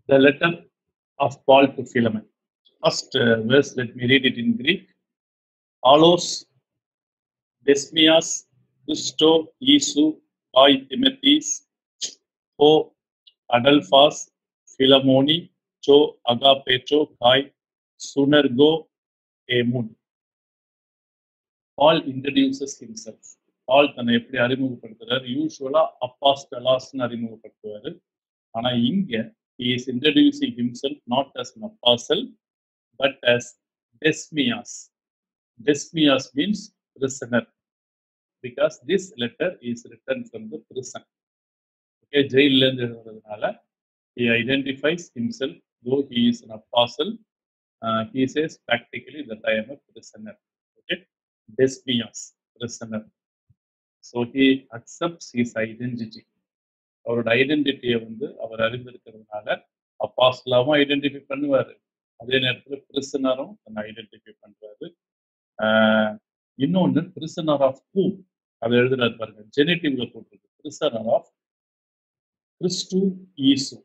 The letter of Paul to Philemon. First verse, let me read it in Greek. Alos, Desmias, Christo, Isu, Kai Timotheus, Ho, Adelphas, Philemoni, Cho, Agapetro, Kai, Sunergo, Emun. Paul introduces himself. Paul தன்னை எப்படி அறிமுகப்படுத்துறாரு? யூஸ்வலா அப்பாஸ்டலாஸ்னு அறிமுகப்படுத்துவாரு. ஆனா இங்க he is introducing himself not as an apostle but as Desmias. Desmias means prisoner because this letter is written from the prison. Okay, jail la irundhu எழுதுறதுனால he identifies himself though he is an apostle. He says practically that I am a prisoner. Okay, Desmias, prisoner. So he accepts his identity. அவரோட ஐடென்டிட்டியை வந்து அவர் அறிந்திருக்கிறதுனால அப்பாஸ்டலாவும் identify பண்ணுவாரு, அதே நேரத்தில் பிரிசனரும் தன்னை identify பண்றாரு. இன்னொன்னு prisoner of ஹூம் அதை எழுதுறாரு பாருங்க, ஜெனிட்டிவ்ல போட்டிருக்கு, பிரிசனர் ஆஃப் கிறிஸ்து ஈசு.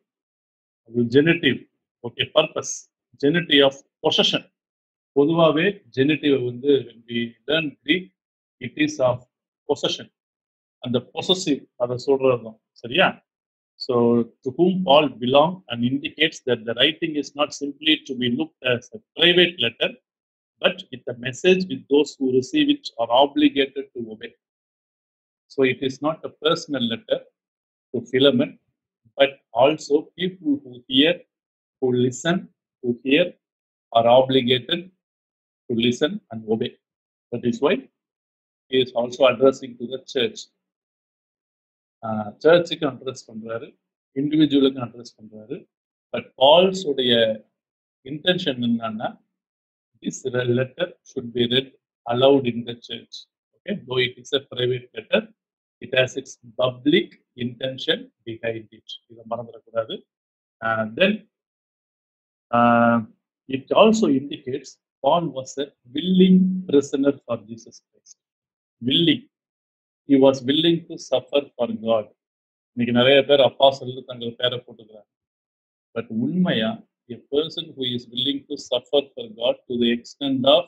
அது genitive. Okay, purpose, genitive of possession. பொதுவாகவே ஜெனிட்டிவ் வந்து Greek, it is of possession. அந்த பொசசிவ் அதை சொல்றது தான், சரியா? So to whom Paul belong and indicates that the writing is not simply to be looked as a private letter, but with a message with those who receive it are obligated to obey. So it is not a personal letter to Philemon, but also people who hear, who listen, who hear are obligated to listen and obey. That is why he is also addressing to the church. சர்ச்சுக்கு address பண்றாரு, இண்டிவிஜுவலுக்கு address பண்றாரு. But balls உடைய intention என்னன்னா, this letter should be red allowed in the church. Okay, though it is a private letter, it has its public intention behind it. இதை மறந்துடக்கூடாது. Then it also indicates Paul was a willing prisoner for Jesus Christ. Willing. He was willing to suffer for God. இன்னைக்கு நிறைய பேர் apostle தங்கள் பேரை போட்டுக்கிறாங்க. But உண்மையா a person who is willing to suffer for God to the extent of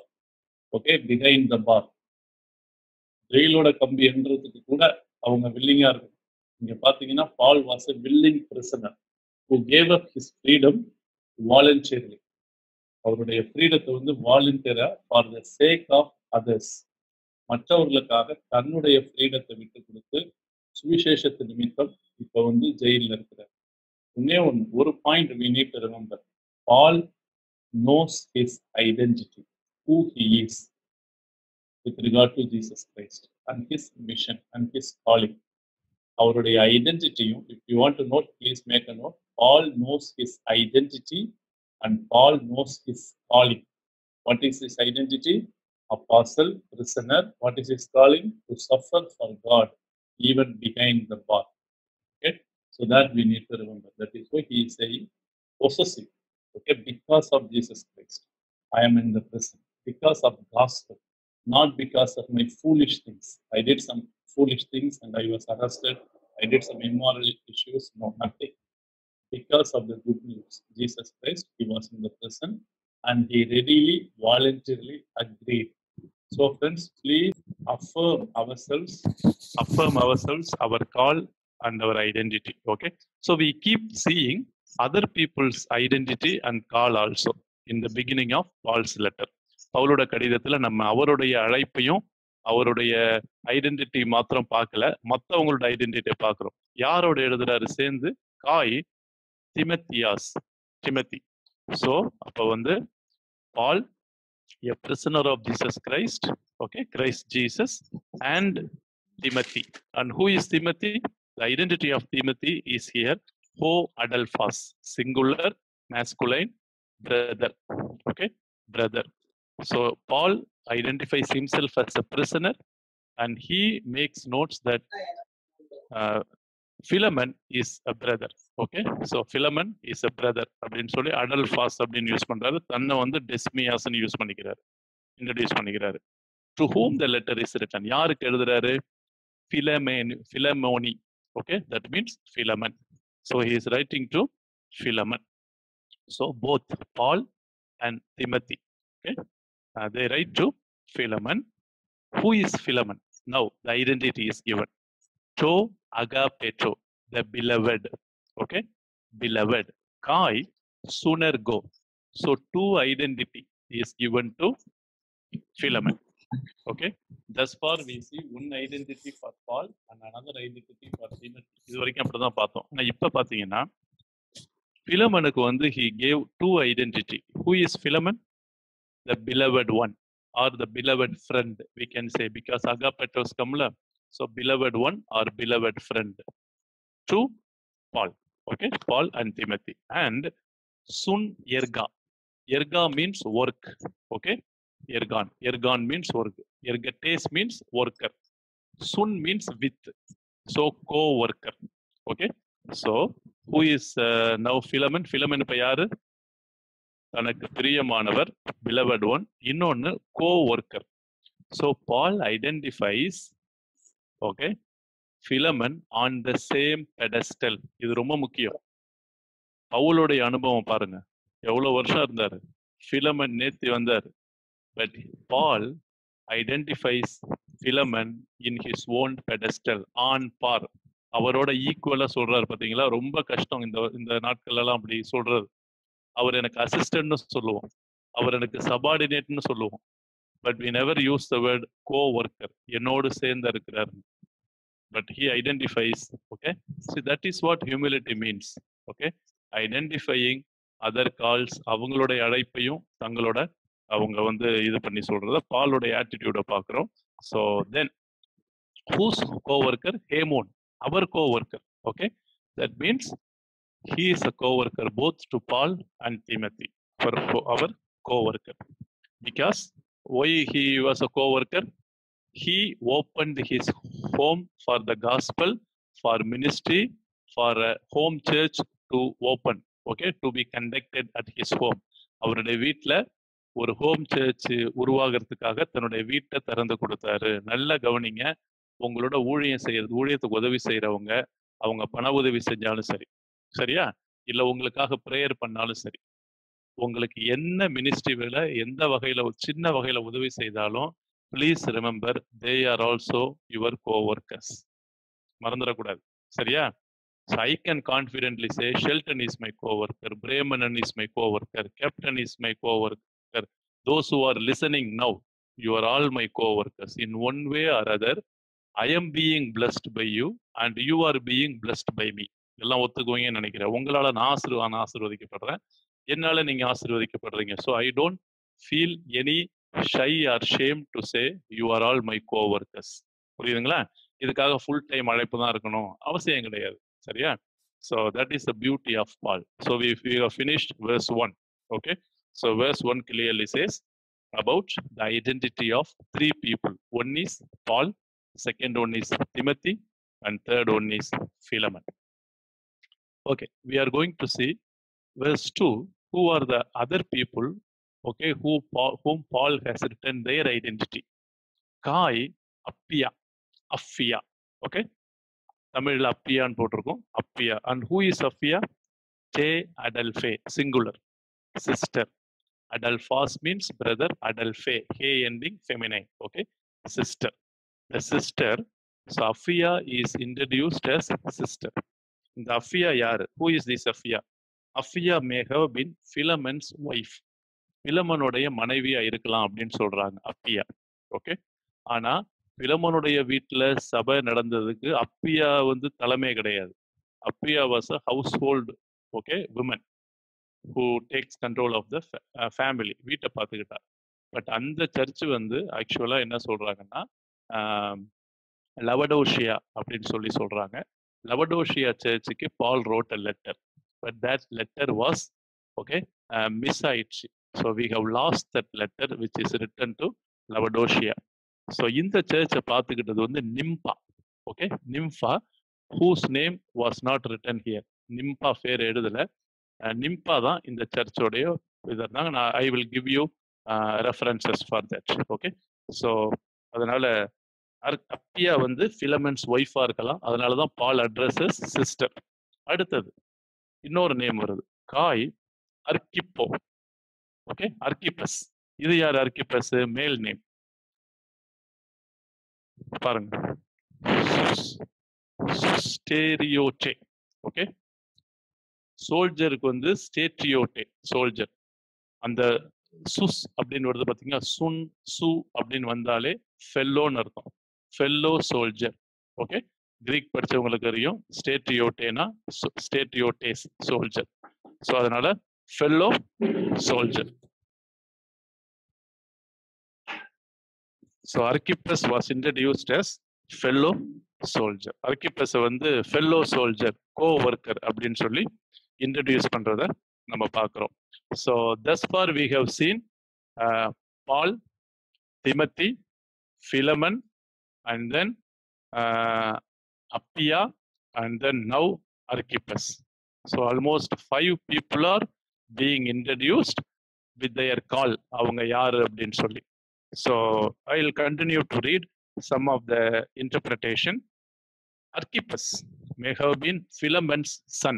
behind the bar, ஜெயிலோட கம்பி என்றதுக்கு கூட அவங்க வில்லிங்கா இருக்கும். இங்க பாத்தீங்கன்னா Paul was a willing prisoner who gave up his freedom voluntarily. அவருடைய ஃப்ரீடத்தை வந்து வாலண்டியரா for the sake of others, மற்றவர்களுக்காக தன்னுடைய ஃப்ரீடத்தை விட்டு கொடுத்து சுவிசேஷத்து நிமித்தம் இப்ப வந்து ஜெயிலில் இருக்கிறார். ஒரு point we need to remember. Paul knows his identity, who he is with regard to Jesus Christ and his mission and his calling. அவருடைய ஐடென்டிட்டியும், if you want to note, please make a note. Paul knows his identity and Paul knows his calling. What is his identity? Apostle, prisoner. What is his calling? To suffer for God, even behind the bar. Okay, so that we need to remember. That is why he is saying possessive. Okay, because of Jesus Christ, I am in the prison. Because of gospel, not because of my foolish things. I did some foolish things and I was arrested. I did some immoral issues. No, nothing. Because of the good news, Jesus Christ, he was in the prison and he readily, voluntarily agreed. So friends, please affirm ourselves, our call and our identity. Okay, so we keep seeing other people's identity and call also in the beginning of Paul's letter. பவுலோட கடிதத்துல நம்ம அவருடைய அழைப்பையும் அவருடைய identity மாத்திரம் பார்க்கல, மற்றவங்களோட ஐடென்டிட்டியை பார்க்கிறோம். யாரோட எழுதுறாரு சேர்ந்து? காய் Timothy. So அப்ப வந்து Paul, a prisoner of Jesus Christ, okay, Christ Jesus, and Timothy. And who is Timothy? The identity of Timothy is here, Ho Adelphas, singular, masculine, brother. Okay, brother. So Paul identifies himself as a prisoner and he makes notes that Philemon is a brother. Okay, so Philemon is a brother அப்படின்னு சொல்லி Adelphas அப்படின்னு use பண்றாரு. தன்னை வந்து டெஸ்மியாஸ்ன்னு use பண்ணிக்கிறாரு, introduce பண்ணிக்கிறாரு. To whom the letter is written? யாருக்கு எழுதுறாரு? Philemoni. Okay, that means Philemon. So he is writing to Philemon. So both Paul and Timothy, okay, they write to Philemon. Who is Philemon? Now the identity is given. To agapeto, the beloved. Okay, beloved. Kai sooner go. So two identity is given to Philemon. Okay, thus far we see one identity for Paul and another identity for Timothy. இது வரைக்கும் அப்படிதான் பார்த்தோம். ஆனா இப்ப பாத்தீங்கன்னா Philemonக்கு வந்து he gave two identity. Who is Philemon? The beloved one or the beloved friend, we can say, because agapetos kamla. So beloved one or beloved friend to Paul. Okay, Paul and Timothy. And sun erga. Erga means work. Okay, ergon. Ergon means work. Ergates means worker. Sun means with. So co-worker. Okay, so who is now Philemon? Philemon இப்ப யாரு? தனக்கு பிரியமானவர், beloved one. இன்னொன்னு co-worker. So Paul identifies, okay, Philemon on the same pedestal. இது ரொம்ப முக்கியம். பவுலுடைய அனுபவம் பாருங்க, எவ்வளவு வருஷம் இருந்தாரு. Philemon நேத்தி வந்தார். But Paul identifies Philemon in his own pedestal, on par. அவரோட ஈக்குவலா சொல்றாரு பாத்தீங்களா. ரொம்ப கஷ்டம் இந்த நாட்கள் எல்லாம் அப்படி சொல்றது. அவர் எனக்கு அசிஸ்டன்ட்னு சொல்லுவோம், அவர் எனக்கு சபார்டினேட்னு சொல்லுவோம். But we never use the word co-worker. என்னோடு சேர்ந்து இருக்கிறார். But he identifies, okay. See, that is what humility means. Okay, identifying other calls, அவங்களுடைய அழைப்பையும் தங்களோட அவங்க வந்து இது பண்ணி சொல்றத பாலுடைய ஆட்டிடியூட பாக்குறோம். So then whose co-worker? Hemon, our co-worker. Okay, that means he is a co-worker both to Paul and Timothy, for our co-worker. Because why he was a co-worker? He opened his home for the gospel, for ministry, for a home church to open, okay, to be conducted at his home. அவருடைய வீட்டில் ஒரு home search உருவாகிறதுக்காக தன்னுடைய வீட்டை திறந்து கொடுத்தாரு. நல்ல கவனிங்க, உங்களோட ஊழியம் செய்யறது, ஊழியத்துக்கு உதவி செய்யறவங்க, அவங்க பண உதவி செஞ்சாலும் சரி, சரியா, இல்ல உங்களுக்காக ப்ரேயர் பண்ணாலும் சரி, உங்களுக்கு என்ன மினிஸ்ட்ரி வேலை எந்த வகையில சின்ன வகையில உதவி செய்தாலும், please remember they are also your co-workers. மறந்துடக்கூடாது, சரியா? So I can confidently say Shelton is my co-worker, Bremanan is my co-worker, Captain is my co-worker. Those who are listening now, you are all my co-workers. In one way or other, I am being blessed by you and you are being blessed by me. எல்லாம் ஒத்துக்குவீங்கன்னு நினைக்கிறேன். உங்களால நான் ஆசீர்வதிக்கப்படுறேன், என்னால நீங்க ஆசீர்வதிக்கப்படுறீங்க. So I don't feel any shy or shame to say you are all my co-workers. புரியுதுங்களா? இதுக்காக full time அழைப்பு தான் இருக்கணும் அவசியம் கிடையாது, சரியா? So that is the beauty of Paul. So we have finished verse 1. Okay, so verse 1 clearly says about the identity of three people. One is Paul, second one is Timothy, and third one is Philemon. Okay, we are going to see verse 2, who are the other people, okay, whom Paul has written their identity. Kai, Appia, Affia. Okay, தமிழ்ல அப்பியான்னு போட்டிருக்கோம், அப்பியா. And who is Affia? Te Adelphe, singular, sister. Adelphos means brother, Adelphe, he ending feminine. Okay, sister, the sister. So Affia is introduced as sister. இந்த Affia யாரு? Who is this Affia? Affia may have been Philemon's wife. பிலமனுடைய மனைவியா இருக்கலாம் அப்படின்னு சொல்றாங்க அப்பியா. Okay, ஆனா பிலமனுடைய வீட்டுல சபை நடந்ததுக்கு அப்பியா வந்து தலைமை கிடையாது. Apphia was a household, okay, women who takes control of the family, வீட்டை பார்த்துக்கிட்டா. பட் அந்த சர்ச் வந்து ஆக்சுவலா என்ன சொல்றாங்கன்னா லவடோஷியா அப்படின்னு சொல்றாங்க. லவடோஷியா சர்ச்சுக்கு Paul wrote a letter, but that letter was okay miss ஆயிடுச்சு. So we have lost that letter which is written to Laodicea. So இந்த சர்ச்சை பார்த்துக்கிட்டது வந்து Nympha. Okay, Nympha, whose name was not written here. Nympha பேர் எழுதல, Nympha தான் இந்த சர்ச்சோடைய இதனால நான் I will give you references for that. Okay, so அதனால அப்பியா வந்து பிலமன்ஸ் ஒய்ஃபா இருக்கலாம், அதனாலதான் பால் அட்ரஸஸ் சிஸ்டர். அடுத்தது இன்னொரு நேம் வருது, காய் Archippo. Okay, Archippus. இது யார் Archippus? மேல் நேம் பாருங்க. ஸ்டேரியோட்டே. ஓகே, சோல்ஜருக்கு வந்து ஸ்டேட்ரியோட்டே சோல்ஜர். அந்த சுஸ் அப்படின்னு வருது பார்த்தீங்கன்னா, சுன் சு அப்படின்னு வந்தாலே ஃபெல்லோன்னு அர்த்தம். Fellow soldier. ஓகே, கிரீக் படிச்சவங்களுக்கு தெரியும் ஸ்டேட்ரியோட்டேனா ஸ்டேட்ரியோட்டேஸ் சோல்ஜர். ஸோ அதனால fellow soldier. So Archippus was introduced as fellow soldier. Archippus வந்து fellow soldier, co-worker அப்படின்னு சொல்லி இன்ட்ரடியூஸ் பண்றத நம்ம பார்க்கிறோம். So thus far we have seen Paul, Timothy, Philemon, and then Appia, and then now Archippus. So almost 5 people are being introduced with their call. அவங்க யாரு அப்படின்னு சொல்லி. So I'll continue to read some of the interpretation. Archippus may have been Philemon's son.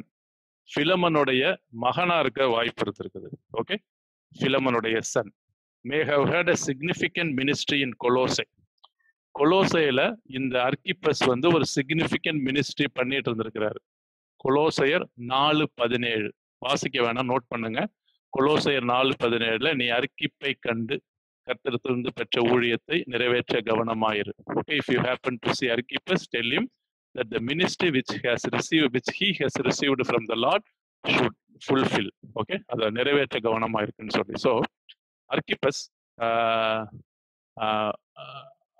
Philemonோடைய மகனா இருக்க வாய்ப்பு இருக்குது. Okay, Philemonோடைய son may have had a significant ministry in Colossae. கொலோசையில இந்த Archippus வந்து ஒரு சிக்னிஃபிகண்ட் மினிஸ்ட்ரி பண்ணிட்டு இருந்திருக்கிறாரு. கொலோசையர் 4:17 வாசிக்க வேணாம், நோட் பண்ணுங்க. கொலோசையர் 4:17 நீ அர்க்கிப்பை கண்டு கர்த்தரிடத்திலிருந்து பெற்ற ஊழியத்தை நிறைவேற்ற கவனமாயிரு. Okay, if you happen to see Archippus, tell him that the ministry which he has received from the Lord should fulfill. Okay, அதை நிறைவேற்ற கவனமாயிருக்குன்னு சொல்லி. ஸோ Archippus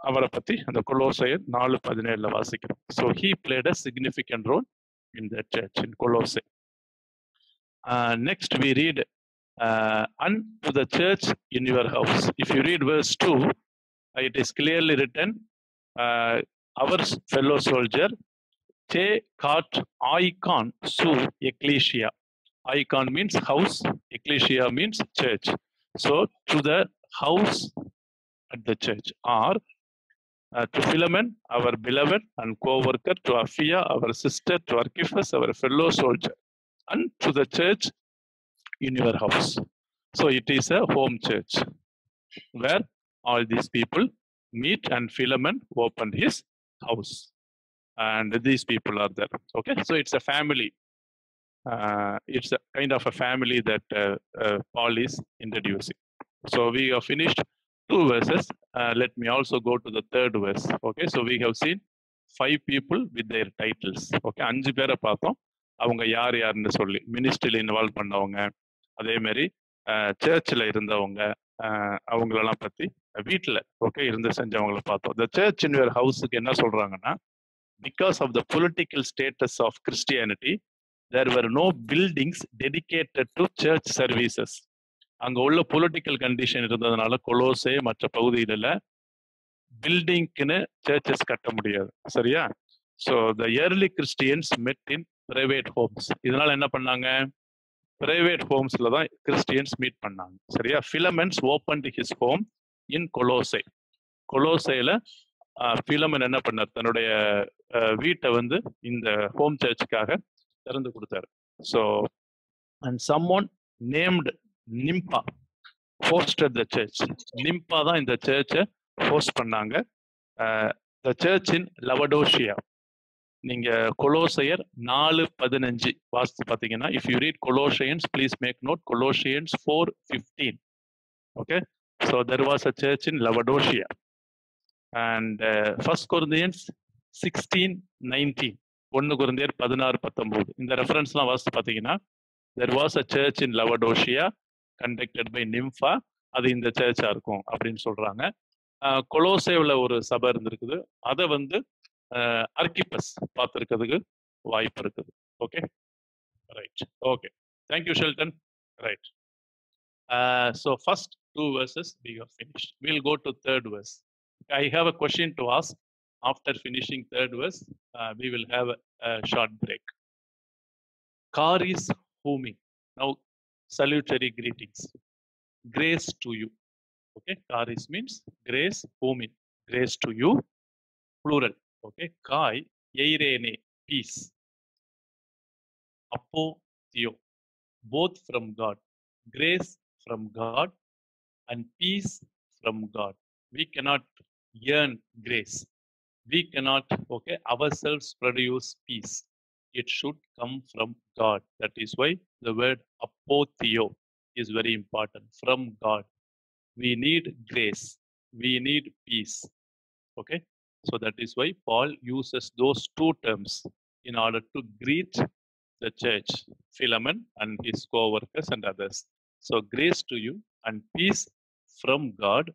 அவரை பத்தி அந்த கொலோசையர் 4:17 வாசிக்கிறோம். So he played a significant role in the church in Colossae. Next we read unto the church in your house. If you read verse 2, it is clearly written, our fellow soldier, te kat icon su ecclesia. Icon means house, ecclesia means church. So to the house at the church, or to Philemon, our beloved and co-worker, to Appia, our sister, to Archippus, our fellow soldier, and to the church in your house. So it is a home church where all these people meet, and Philemon opened his house and these people are there. Okay, so it's a family. It's a kind of a family that Paul is introducing. So we have finished 2 verses. Let me also go to the 3rd verse. Okay, so we have seen 5 people with their titles. Okay, 5 பேரை பார்த்தோம். அவங்க யார் யாருன்னு சொல்லி மினிஸ்ட்ரியில் involve பண்ணவங்க, அதே மாதிரி சர்ச்சில் இருந்தவங்க, அவங்களெல்லாம் பற்றி வீட்டில் ஓகே இருந்து செஞ்சவங்களை பார்த்தோம். த சர்ச் இன் யுவர் ஹவுஸுக்கு என்ன சொல்றாங்கன்னா, because of the political status of Christianity there were no buildings dedicated to church services. அங்கே உள்ள பொலிட்டிக்கல் கண்டிஷன் இருந்ததுனால கொலோசே மற்ற பகுதிகளில் பில்டிங்க்குன்னு சர்ச்சஸ் கட்ட முடியாது. சரியா? ஸோ த இயர்லி கிறிஸ்டியன்ஸ் மெட் இன் பிரைவேட் ஹோம்ஸ். இதனால என்ன பண்ணாங்க, பிரைவேட் ஹோம்ஸ்ல தான் கிறிஸ்டியன்ஸ் மீட் பண்ணாங்க. சரியா? Philemon's opened his home in Colossae. கொலோசையில Philemon என்ன பண்ணார், தன்னுடைய வீட்டை வந்து இந்த ஹோம் சர்ச்சுக்காக திறந்து கொடுத்தாரு. So and someone named Nympha hosted the church. நிம்பா தான் இந்த சர்ச்சை ஹோஸ்ட் பண்ணாங்க. the church in Laodicea. நீங்க கொலோசையர் 4:15 வாசித்து பார்த்தீங்கன்னா, if you read Colossians, please make note Colossians 4:15. Okay, so there was a church in Laodicea. And 1 Corinthians 16:19, 1 Corinthians 16:19 இந்த ரெஃபரன்ஸ்லாம் வாசித்து பார்த்தீங்கன்னா, there was a church in Laodicea conducted by Nympha. அது இந்த சர்ச்சா இருக்கும் அப்படின்னு சொல்றாங்க. கொலோசேவில் ஒரு சபை இருந்திருக்குது, அதை வந்து Archippus பார்த்துருக்கிறதுக்கு வாய்ப்பு இருக்குது. Okay, right. Okay, thank you Sheldon. Right, so first 2 verses we have finished. We'll go to 3rd verse. I have a question to ask. After finishing 3rd verse, we will have a short break. Charis humi. Now, salutary greetings. Grace to you. Okay, charis means grace, humi, grace to you, plural. Okay, kai, eirene, peace. Appo, theo, both from God. grace from God and peace from God. We cannot earn grace. We cannot, okay, ourselves produce peace. It should come from God. That is why the word apotheo is very important. From God. We need grace. We need peace. Okay. So that is why Paul uses those two terms in order to greet the church, Philemon and his co-workers and others. So grace to you and peace from God,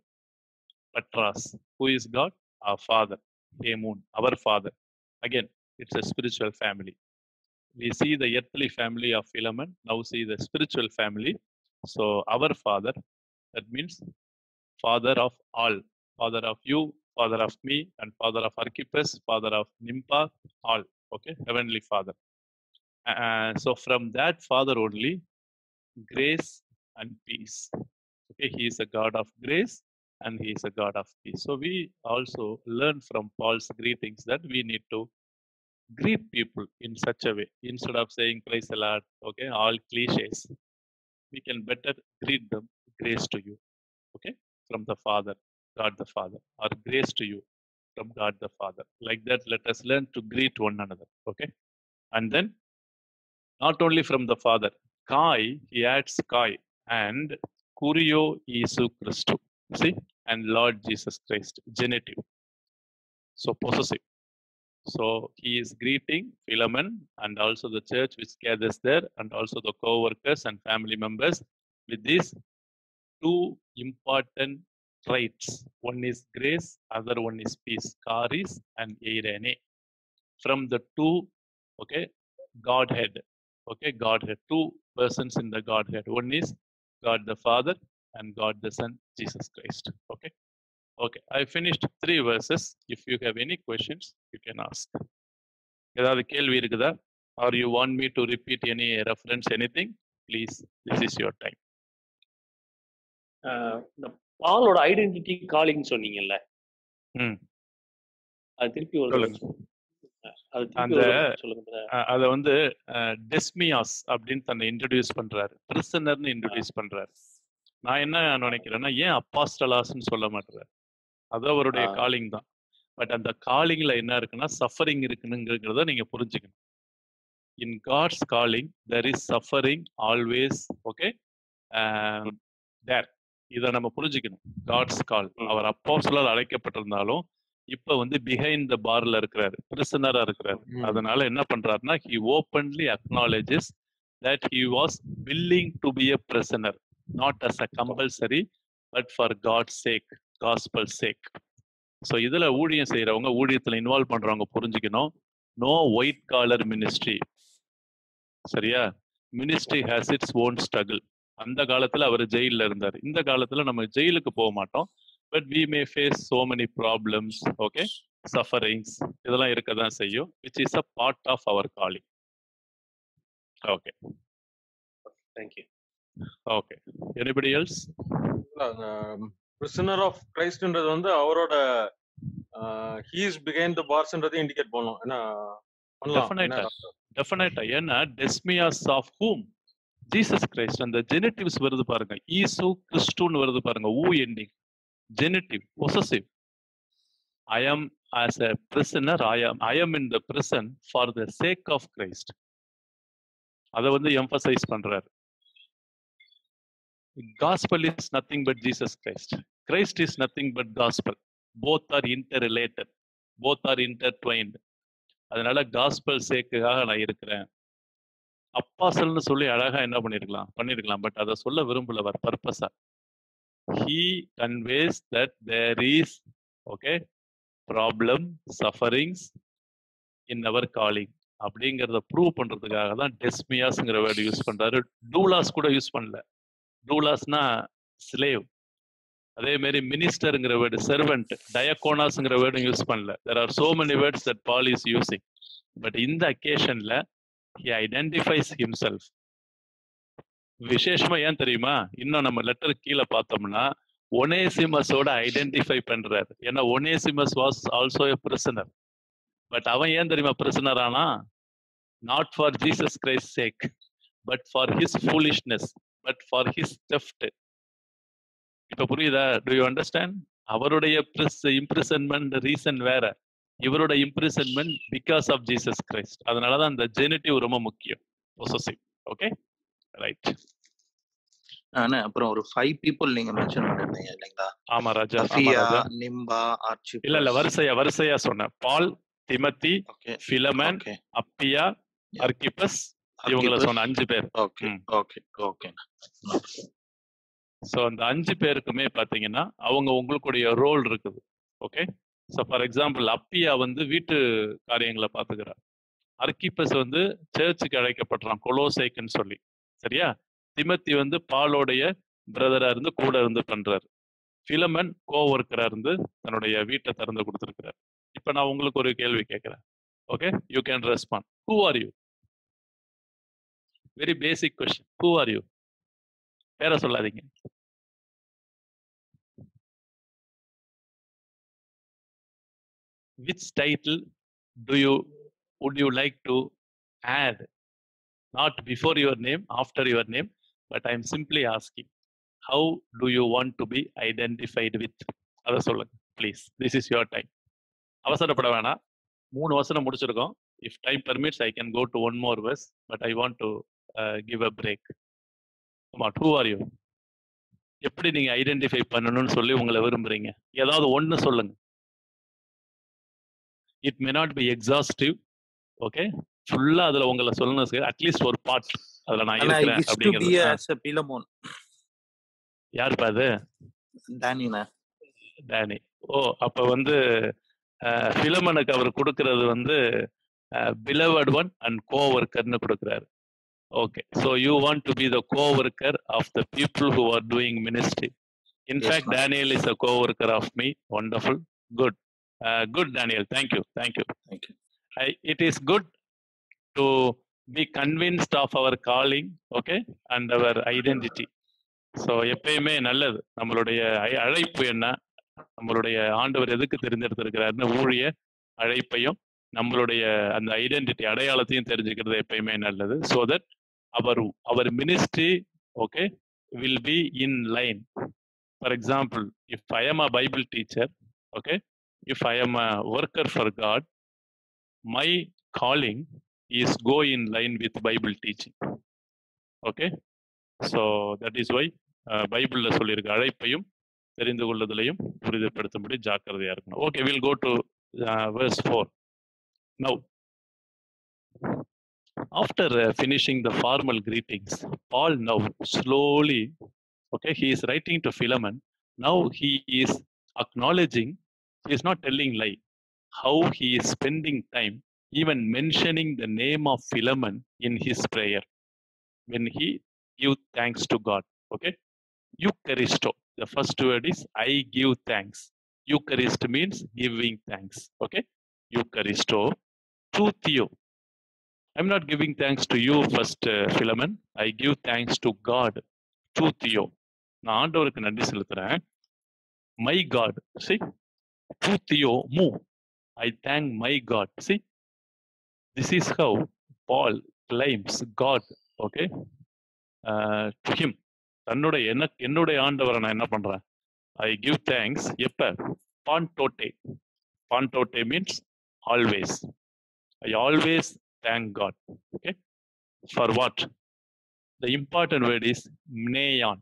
Patras. Who is God? Our Father. Amun, our Father. Again, it's a spiritual family. We see the earthly family of Philemon, now see the spiritual family. So our Father, that means Father of all, Father of you, Father of me, and Father of Archippus, Father of Nympha, all. Okay, Heavenly Father. So from that Father only, grace and peace. Okay, He is a God of grace and He is a God of peace. So we also learn from Paul's greetings that we need to greet people in such a way. Instead of saying praise the Lord, okay, all cliches, we can better greet them, grace to you, okay, from the Father, God the Father, or grace to you from God the Father. Like that, let us learn to greet one another, okay? And then, not only from the Father, Kai, he adds Kai, and Kurio Isu Christu, see, and Lord Jesus Christ, genitive, so possessive. So he is greeting Philemon and also the church which gathers there, and also the co-workers and family members with these two important traits. One is grace, other one is peace, charis and eirene. From the two, okay, Godhead, okay, Godhead, two persons in the Godhead. One is God the Father and God the Son, Jesus Christ. Okay. Okay, I finished 3 verses. If you have any questions, you can ask. ஏதாவது கேள்வி இருக்குதா? Or you want me to repeat any reference, anything? Please, this is your time. இந்த பாலோட identity calling சொன்னீங்கல்ல, அது திருப்பி அத வந்து டெஸ்மியாஸ் அப்படின்னு தன்னை இன்ட்ரோடியூஸ் பண்றாரு, பிரிசனர்னு இன்ட்ரோடியூஸ் பண்றாரு. நான் என்ன நினைக்கிறேன்னா, ஏன் அப்போஸ்தலர்ஸ்னு சொல்ல மாட்டாரு? அது அவருடைய காலிங் தான். பட் அந்த காலிங்ல என்ன இருக்குன்னா, சஃபரிங் இருக்குங்கிறத நீங்க புரிஞ்சுக்கணும். In God's calling there is suffering always. Okay, there இதை நம்ம புரிஞ்சுக்கணும். காட்ஸ் கால், அவர் அப்போஸ்தலர் அழைக்கப்பட்டிருந்தாலும் இப்ப வந்து பிஹைண்ட் த பார்ல இருக்கிறாரு, பிரிசனரா இருக்கிறாரு. அதனால என்ன பண்றாருன்னா, he openly acknowledges that he was willing to be a prisoner, not as a compulsory, but for God's sake, gospel's sake. So இதுல ஊழியம் செய்யறவங்க, ஊழியத்துல இன்வால்வ் பண்றவங்க புரிஞ்சுக்கணும், நோ ஒயிட் காலர் மினிஸ்ட்ரி. சரியா? Ministry has its own struggle. அந்த காலத்துல அவர் ஜெயில இருந்தார். இந்த காலத்துல நம்ம ஜெயிலுக்கு போக மாட்டோம், but we may face so many problems, okay, sufferings, இதெல்லாம் இருக்கதான் செய்யும், which is a part of our calling. Okay, thank you. Okay, anybody else? prisoner of Christன்றது வந்து அவரோட he is behind the barsன்றது இண்டிகேட் பண்ணும். என்ன பண்ணலாம்? டெஃபினட்டா. ஏன்னா டெஸ்மியாஸ் ஆஃப் whom? Jesus Christ. அந்த ஜெனிட்டிவ்ஸ் வருது பாருங்க, ஈசு கிறிஸ்துன்னு வருது பாருங்க, ஊ ending, genitive, possessive. I am as a prisoner, I am in the prison for the sake of Christ. அதை வந்து எம்பசைஸ் பண்றாரு. Gospel is nothing but Jesus Christ. Christ is nothing but gospel. Both are interrelated. Both are intertwined. அதனால gospel சேக்குக்காக நான் இருக்கிறேன். அப்பாசல்னு சொல்லி அழகா என்ன பண்ணிருக்கலாம், பட் அதை சொல்ல விரும்பலவர் பர்பஸா. He conveys that there is, okay, problem, sufferings in our calling அப்படிங்கிறத ப்ரூவ் பண்றதுக்காக தான் டெஸ்மியாஸ்ங்கிற வேர்டு யூஸ் பண்றாரு. டூலாஸ் கூட யூஸ் பண்ணல. டூலாஸ்னா ஸ்லேவ். அதே மாதிரி மினிஸ்டர்ங்கிற வேர்டு செர்வெண்ட், டயகோனாஸ்ங்கிற வேர்டும் யூஸ் பண்ணல. There are so many words that Paul is using, but இந்த அக்கேஷன்ல he identifies himself. விசேஷமா ஏன் தெரியுமா? இன்னும் நம்ம லெட்டர் கீழே பார்த்தோம்னா ஒனேசிமஸோட ஐடென்டிஃபை பண்றாரு. ஏன்னா Onesimus was also a prisoner. But அவன் ஏன் தெரியுமா பிரிசனர் ஆனா? Not for Jesus Christ sake, but for his foolishness, but for his theft. இப்ப புரியுதா? Do you understand? அவருடைய imprisonment ரீசன் வேற, இவரோட imprisonment because of Jesus Christ. அதனாலதான் அந்த ஜெனிட்டிவ் ரொம்ப முக்கியம். பொசசிவ். Okay, right. அப்புறம் ஒரு 5 people நீங்க மென்ஷன் பண்ணிருந்தீங்க இல்லைங்களா? ஆமா ராஜா, அஃபியா, நிம்பா, ஆர்ச்சிபஸ். இல்ல வரிசையா சொன்னேன். பால், திமத்தி, பிலமன், அப்பியா, அர்கிப்பஸ், இவங்கள சொன்ன 5 பேர். Okay okay okay. ஸோ அந்த 5 பேருக்குமே பார்த்தீங்கன்னா அவங்க உங்களுடைய ரோல் இருக்குது. ஓகே, ஸோ ஃபார் எக்ஸாம்பிள் அப்பியா வந்து வீட்டு காரியங்களை பார்த்துக்கிறார். அர்கிப்பஸ் வந்து சர்ச்சுக்கு அழைக்கப்படுறான் கொலோசைக்குன்னு சொல்லி, சரியா? திமத்தி வந்து பாலோடைய பிரதரா இருந்து கூட இருந்து பண்றாரு. பிலமன் கோவொர்க்கரா இருந்து தன்னுடைய வீட்டை திறந்து கொடுத்துருக்கிறார். இப்போ நான் உங்களுக்கு ஒரு கேள்வி கேட்கிறேன். Okay, you can respond. Who are you? Very basic question. Who are you? பேரை சொல்லாதீங்க. Which title would you like to add? Not before your name, after your name, but I am simply asking, how do you want to be identified with? Ada solunga please. This is your time. அவசரப்பட வேணாம். 3 வசனம் முடிச்சிருக்கோம். If time permits, I can go to one more verse, but I want to give a break. Come on, who are you? எப்படி நீங்க identify பண்ணணும்னு சொல்லி உங்களை விரும்புறீங்க? ஏதாவது ஒன்று சொல்லுங்க. It may not be exhaustive. Okay, ஃபுல்லா அதுல உங்களை சொல்லணும். அட்லீஸ்ட் ஒரு பார்ட் அதுல நான் இருக்கிறேன் அப்படிங்கிறது. யாருப்பா அது? டேனி. ஓ, அப்ப வந்து பிலமனுக்கு அவர் கொடுக்கறது வந்து beloved one and co-workerன்னு கொடுக்கிறாரு. Okay, so you want to be the co-worker of the people who are doing ministry. In fact, Daniel is a co-worker of me. Wonderful. Good. Good, Daniel. Thank you. It is good to be convinced of our calling, okay, and our identity. So எப்பயுமே நல்லது. நம்மளுடைய அழைப்பு என்ன, நம்மளுடைய ஆண்டவர் எதுக்கு தெரிந்தெடுத்திருக்கிறாருன்னு ஊழிய அழைப்பையும் நம்மளுடைய அந்த ஐடென்டிட்டி அடையாளத்தையும் தெரிஞ்சுக்கிறது எப்பயுமே நல்லது. So that our ministry, okay, will be in line. For example, if I am a Bible teacher, okay, if I am a worker for God, my calling is go in line with Bible teaching. Okay, so that is why Bible la சொல்லிருக்க அழைப்பையும் தெரிந்து கொள்ளுதலையும் புரிதப்படுத்தும்படி ஜாக்கிரதையா இருக்கணும். Okay, we'll go to verse 4. Now, after finishing the formal greetings, Paul now slowly, okay, he is writing to Philemon. Now he is acknowledging, he is not telling lie, how he is spending time even mentioning the name of Philemon in his prayer when he gives thanks to God. Okay, Eucharisto, the first word is I give thanks. Eucharist means giving thanks. Okay, Eucharisto to Theo. I'm not giving thanks to you first, Philemon. I give thanks to God to Theo. நான் ஆண்டவருக்கு நன்றி செலுத்துறேன். My God, see, to Theo, mu. I thank my God. See, this is how Paul claims God, okay, to him. என்னுடைய ஆண்டவரை நான் என்ன பண்றேன்? I give thanks. எப்ப? Pantote. Pantote means always. I always thank God. Okay, for what? The important word is mneon.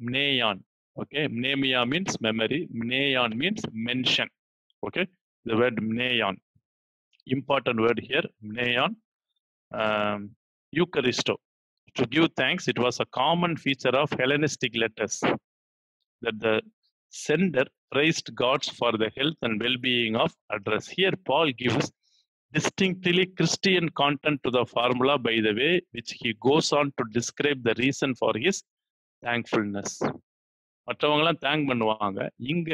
Mneon. Okay, mnemia means memory. Mneon means mention. Okay, the word mneon. Important word here, mneon. Eucharisto. To give thanks, it was a common feature of Hellenistic letters that the sender praised God for the health and well-being of address. Here, Paul gives distinctly Christian content to the formula by the way which he goes on to describe the reason for his thankfulness. மற்றவங்களாம் thank பண்ணுவாங்க. இங்க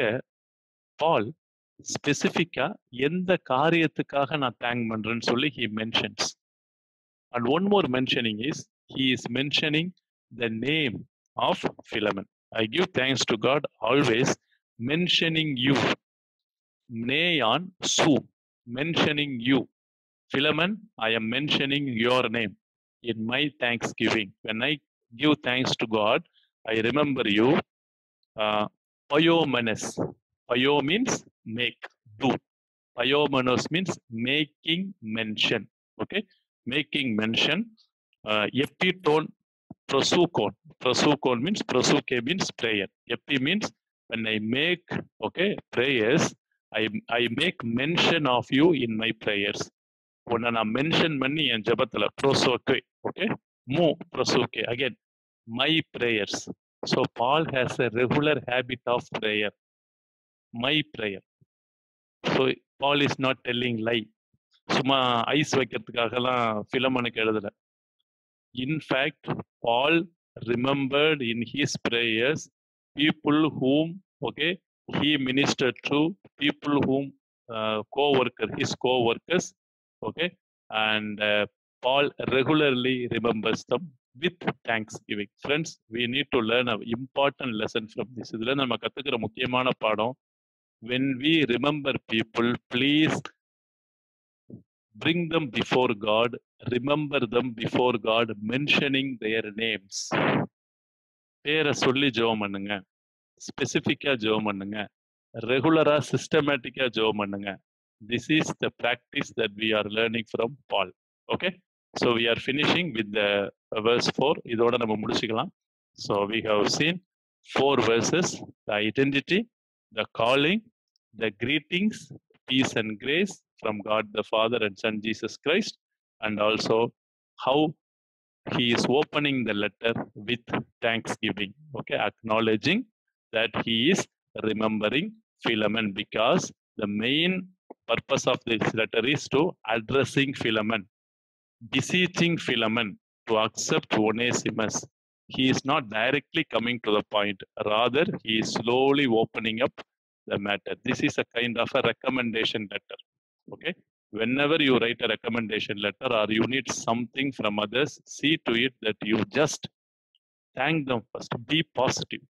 பால் ஸ்பெசிஃபிக்கா எந்த காரியத்துக்காக நான் thank பண்றேன்னு சொல்லி he mentions. And one more mentioning is he is mentioning the name of Philemon. I give thanks to God always mentioning you. Mneon su. Mentioning you. Philemon, I am mentioning your name in my thanksgiving. When I Give thanks to God. I remember you. Payomenes. Payo means make, do. Payomenos means making mention. Okay, making mention. Epiton prosukon. Prosukon means, prosuke means prayer. Epi means when I make, okay, prayers, I make mention of you in my prayers. உன்னை நான் mention பண்ணி என் ஜபத்துல ப்ரோசோகே, okay, மூ ப்ரோசோகே, again my prayers. So Paul has a regular habit of prayer, my prayer. So Paul is not telling lie, சும்மா ice வைக்கிறதுக்காகலாம் ஃபிலமனுக்கு எழுதல. In fact Paul remembered in his prayers people whom, okay, he ministered to, people whom his co-workers, okay, and Paul regularly remembers them with thanksgiving. Friends, we need to learn an important lesson from this. இதுல நம்ம கத்துக்கிற முக்கியமான பாடம், when we remember people, please bring them before God, remember them before God, mentioning their names. பேரை சொல்லி ஜெபம் பண்ணுங்க, ஸ்பெசிஃபிக்கா ஜெபம் பண்ணுங்க, ரெகுலரா சிஸ்டமேட்டிக்கா ஜெபம் பண்ணுங்க. This is the practice that we are learning from Paul. Okay, so we are finishing with the verse 4. இதோட நம்ம முடிச்சுக்கலாம். So we have seen 4 verses: the identity, the calling, the greetings, peace and grace from God the Father and Son Jesus Christ, and also how he is opening the letter with thanksgiving, okay, acknowledging that he is remembering Philemon, because the main purpose of this letter is to addressing Philemon, beseeching Philemon to accept Onesimus. He is not directly coming to the point, rather he is slowly opening up the matter. This is a kind of a recommendation letter. Okay, whenever you write a recommendation letter or you need something from others, see to it that you just thank them first, be positive,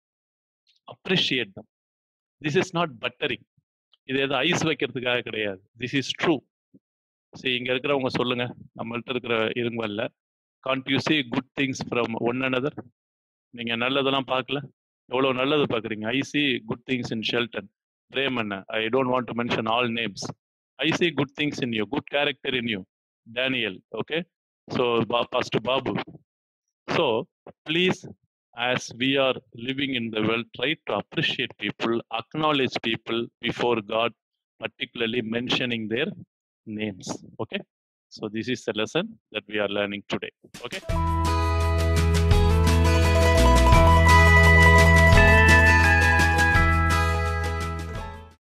appreciate them. This is not buttering. இது எது ice வைக்கிறதுக்காக கிடையாது. This is true. சரி, இங்க இருக்கிறவங்க சொல்லுங்க, நம்மள்ட்ட இருக்கிற இருங்கல்ல, can't you say good things from one another? நீங்க நல்லதெல்லாம் பார்க்கல, எவ்வளவு நல்லது பார்க்குறீங்க. I see good things in Sheldon, Preman, I don't want to mention all names. I see good things in you, good character in you, Daniel, okay? So, Pastor Babu. So, please, as we are living in the world, try to appreciate people, acknowledge people before God, particularly mentioning their names, okay? So, this is the lesson that we are learning today, okay?